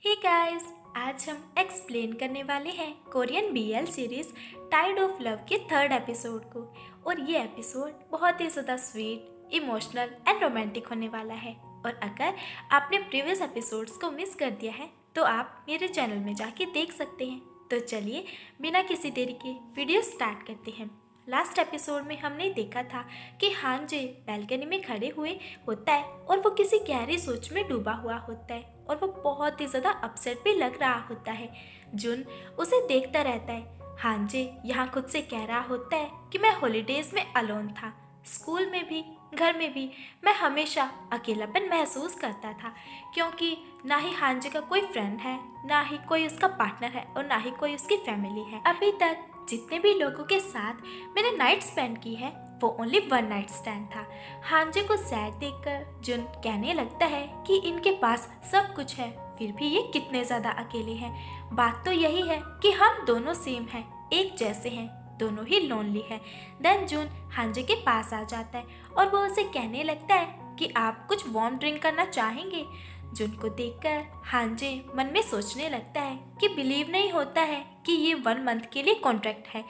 Hey guys, आज हम explain करने वाले हैं Korean BL series tide of love के थर्ड एपिसोड को। और ये एपिसोड बहुत ही ज़्यादा स्वीट, इमोशनल एंड रोमांटिक होने वाला है। और अगर आपने प्रीवियस एपिसोड्स को मिस कर दिया है तो आप मेरे चैनल में जाके देख सकते हैं। तो चलिए बिना किसी देरी के वीडियो स्टार्ट करते हैं। लास्ट एपिसोड में हमने देखा था कि हांजे बैल्कनी में खड़े हुए होता है और वो किसी गहरी सोच में डूबा हुआ होता है और वो बहुत ही ज़्यादा अपसेट भी लग रहा होता है। जुन उसे देखता रहता है। हांजे यहाँ खुद से कह रहा होता है कि मैं हॉलीडेज में अलोन था, स्कूल में भी घर में भी मैं हमेशा अकेलापन महसूस करता था, क्योंकि ना ही हांजे का कोई फ्रेंड है, ना ही कोई उसका पार्टनर है और ना ही कोई उसकी फैमिली है। अभी तक जितने भी लोगों के साथ मैंने नाइट स्पेंड की है वो ओनली वन नाइट स्टैंड था। हांजे को सैड देखकर जुन कहने लगता है कि इनके पास सब कुछ है फिर भी ये कितने ज़्यादा अकेले हैं। बात तो यही है कि हम दोनों सेम हैं, एक जैसे हैं, दोनों ही लोनली है। देन जुन हांजे के पास आ जाता है और वो उसे कहने लगता है कि आप कुछ वार्म ड्रिंक करना चाहेंगे। जुन को देखकर हांजे मन में सोचने लगता है कि बिलीव नहीं होता है कि ये 1 मंथ के लिए कॉन्ट्रैक्ट है,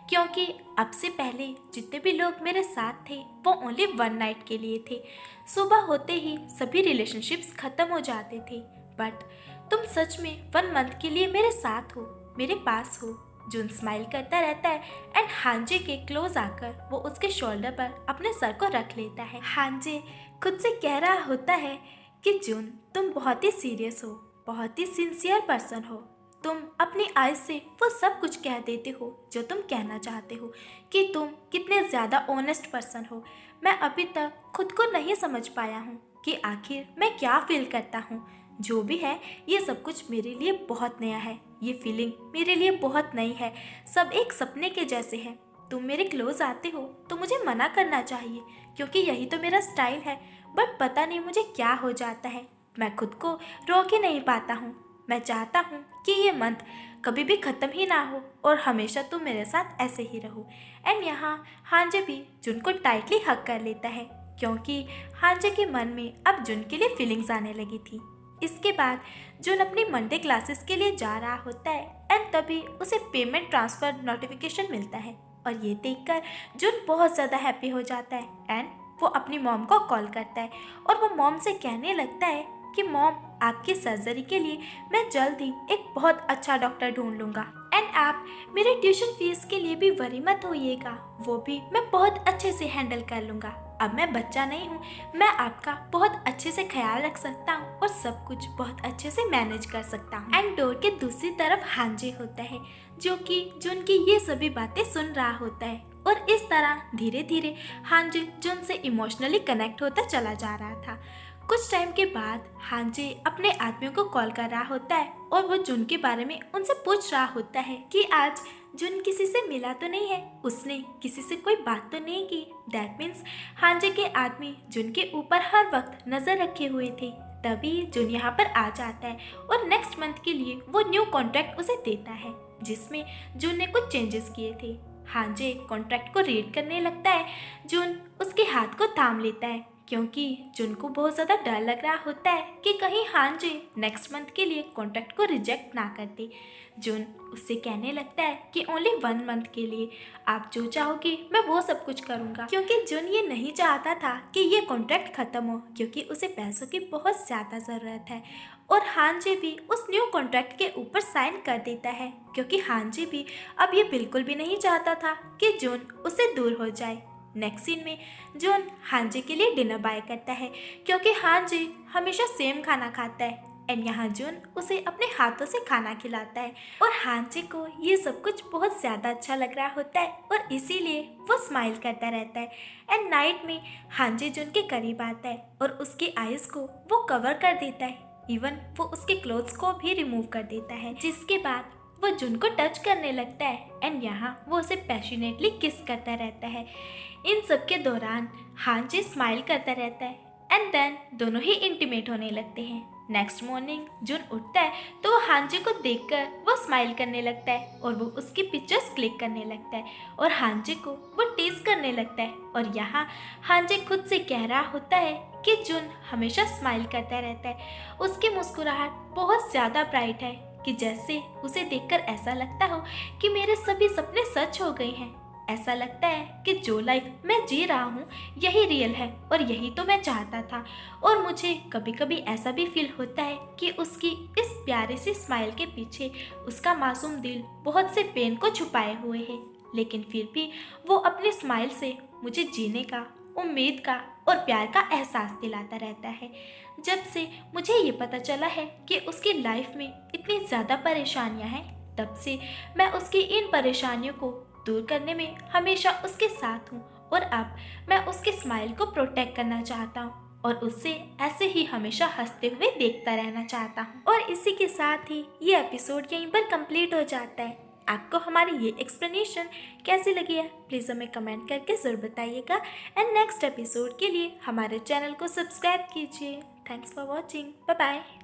क्योंकि अब से पहले जितने भी लोग मेरे साथ थे वो ओनली 1 नाइट के लिए थे। सुबह होते ही सभी रिलेशनशिप्स खत्म हो जाते थे, बट तुम सच में 1 मंथ के लिए मेरे साथ हो, मेरे पास हो। जुन स्माइल करता रहता है एंड हांजे के क्लोज आकर वो उसके शोल्डर पर अपने सर को रख लेता है। हांजे खुद से कह रहा होता है कि जुन तुम बहुत ही सीरियस हो, बहुत ही सिंसियर पर्सन हो। तुम अपनी आइज से वो सब कुछ कह देते हो जो तुम कहना चाहते हो, कि तुम कितने ज़्यादा ऑनेस्ट पर्सन हो। मैं अभी तक खुद को नहीं समझ पाया हूँ कि आखिर मैं क्या फील करता हूँ। जो भी है ये सब कुछ मेरे लिए बहुत नया है, ये फीलिंग मेरे लिए बहुत नई है। सब एक सपने के जैसे है। तुम मेरे क्लोज आते हो तो मुझे मना करना चाहिए, क्योंकि यही तो मेरा स्टाइल है, बट पता नहीं मुझे क्या हो जाता है। मैं खुद को रोक ही नहीं पाता हूँ। मैं चाहता हूँ कि ये मंथ कभी भी ख़त्म ही ना हो और हमेशा तुम मेरे साथ ऐसे ही रहो। एंड यहाँ हांजे भी जुन को टाइटली हग कर लेता है, क्योंकि हांजे के मन में अब जुन के लिए फीलिंग्स आने लगी थी। इसके बाद जुन अपनी मंडे क्लासेस के लिए जा रहा होता है एंड तभी उसे पेमेंट ट्रांसफ़र नोटिफिकेशन मिलता है और ये देखकर जुन बहुत ज़्यादा हैप्पी हो जाता है एंड वो अपनी मॉम को कॉल करता है और वो मॉम से कहने लगता है कि मॉम, आपकी सर्जरी के लिए मैं जल्द ही एक बहुत अच्छा डॉक्टर ढूंढ लूँगा एंड आप मेरे ट्यूशन फीस के लिए भी वरी मत होइएगा, वो भी मैं बहुत अच्छे से हैंडल कर लूँगा। अब मैं बच्चा नहीं हूँ, मैं आपका बहुत अच्छे से ख्याल रख सकता हूँ और सब कुछ बहुत अच्छे से मैनेज कर सकता हूँ। एंड डोर के दूसरी तरफ हांजे होता है, जो कि जुन की ये सभी बातें सुन रहा होता है और इस तरह धीरे धीरे हांजे जुन से इमोशनली कनेक्ट होता चला जा रहा था। कुछ टाइम के बाद हांजे अपने आदमियों को कॉल कर रहा होता है और वो जुन के बारे में उनसे पूछ रहा होता है कि आज जुन किसी से मिला तो नहीं है, उसने किसी से कोई बात तो नहीं की। दैट मीन्स हांजे के आदमी जुन के ऊपर हर वक्त नज़र रखे हुए थे। तभी जुन यहाँ पर आ जाता है और नेक्स्ट मंथ के लिए वो न्यू कॉन्ट्रैक्ट उसे देता है, जिसमें जुन ने कुछ चेंजेस किए थे। हांजे कॉन्ट्रैक्ट को रीड करने लगता है। जुन उसके हाथ को थाम लेता है, क्योंकि जुन को बहुत ज़्यादा डर लग रहा होता है कि कहीं हांजे नेक्स्ट मंथ के लिए कॉन्ट्रैक्ट को रिजेक्ट ना कर दे। जुन उससे कहने लगता है कि ओनली 1 मंथ के लिए आप जो चाहोगे मैं वो सब कुछ करूँगा, क्योंकि जुन ये नहीं चाहता था कि ये कॉन्ट्रैक्ट ख़त्म हो, क्योंकि उसे पैसों की बहुत ज़्यादा ज़रूरत है। और हांजे भी उस न्यू कॉन्ट्रैक्ट के ऊपर साइन कर देता है, क्योंकि हांजे भी अब ये बिल्कुल भी नहीं चाहता था कि जुन उससे दूर हो जाए। नेक्स्ट सीन में जुन हांजे के लिए डिनर बाय करता है, क्योंकि हांजे हमेशा सेम खाना खाता है एंड यहाँ जुन उसे अपने हाथों से खाना खिलाता है और हांजे को ये सब कुछ बहुत ज़्यादा अच्छा लग रहा होता है और इसीलिए वो स्माइल करता रहता है। एंड नाइट में हांजे जुन के करीब आता है और उसकी आइज़ को वो कवर कर देता है, इवन वो उसके क्लोथ्स को भी रिमूव कर देता है, जिसके बाद वो जुन को टच करने लगता है एंड यहाँ वो उसे पैशनेटली किस करता रहता है। इन सब के दौरान हांजे स्माइल करता रहता है एंड देन दोनों ही इंटीमेट होने लगते हैं। नेक्स्ट मॉर्निंग जुन उठता है तो वो हांजे को देखकर वो स्माइल करने लगता है और वो उसकी पिक्चर्स क्लिक करने लगता है और हांजे को वो टीज करने लगता है और यहाँ हांजे खुद से कह रहा होता है कि जुन हमेशा स्माइल करता रहता है। उसकी मुस्कुराहट बहुत ज़्यादा ब्राइट है कि जैसे उसे देखकर ऐसा लगता हो कि मेरे सभी सपने सच हो गए हैं। ऐसा लगता है कि जो लाइफ मैं जी रहा हूँ यही रियल है और यही तो मैं चाहता था। और मुझे कभी कभी ऐसा भी फील होता है कि उसकी इस प्यारी सी स्माइल के पीछे उसका मासूम दिल बहुत से पेन को छुपाए हुए है, लेकिन फिर भी वो अपनी स्माइल से मुझे जीने का, उम्मीद का और प्यार का एहसास दिलाता रहता है। जब से मुझे ये पता चला है कि उसकी लाइफ में इतनी ज़्यादा परेशानियां हैं, तब से मैं उसकी इन परेशानियों को दूर करने में हमेशा उसके साथ हूँ। और अब मैं उसकी स्माइल को प्रोटेक्ट करना चाहता हूँ और उससे ऐसे ही हमेशा हंसते हुए देखता रहना चाहता हूँ। और इसी के साथ ही ये एपिसोड यहीं पर कंप्लीट हो जाता है। आपको हमारी ये एक्सप्लेनेशन कैसी लगी है प्लीज़ हमें कमेंट करके ज़रूर बताइएगा। एंड नेक्स्ट एपिसोड के लिए हमारे चैनल को सब्सक्राइब कीजिए। Thanks for watching. Bye bye.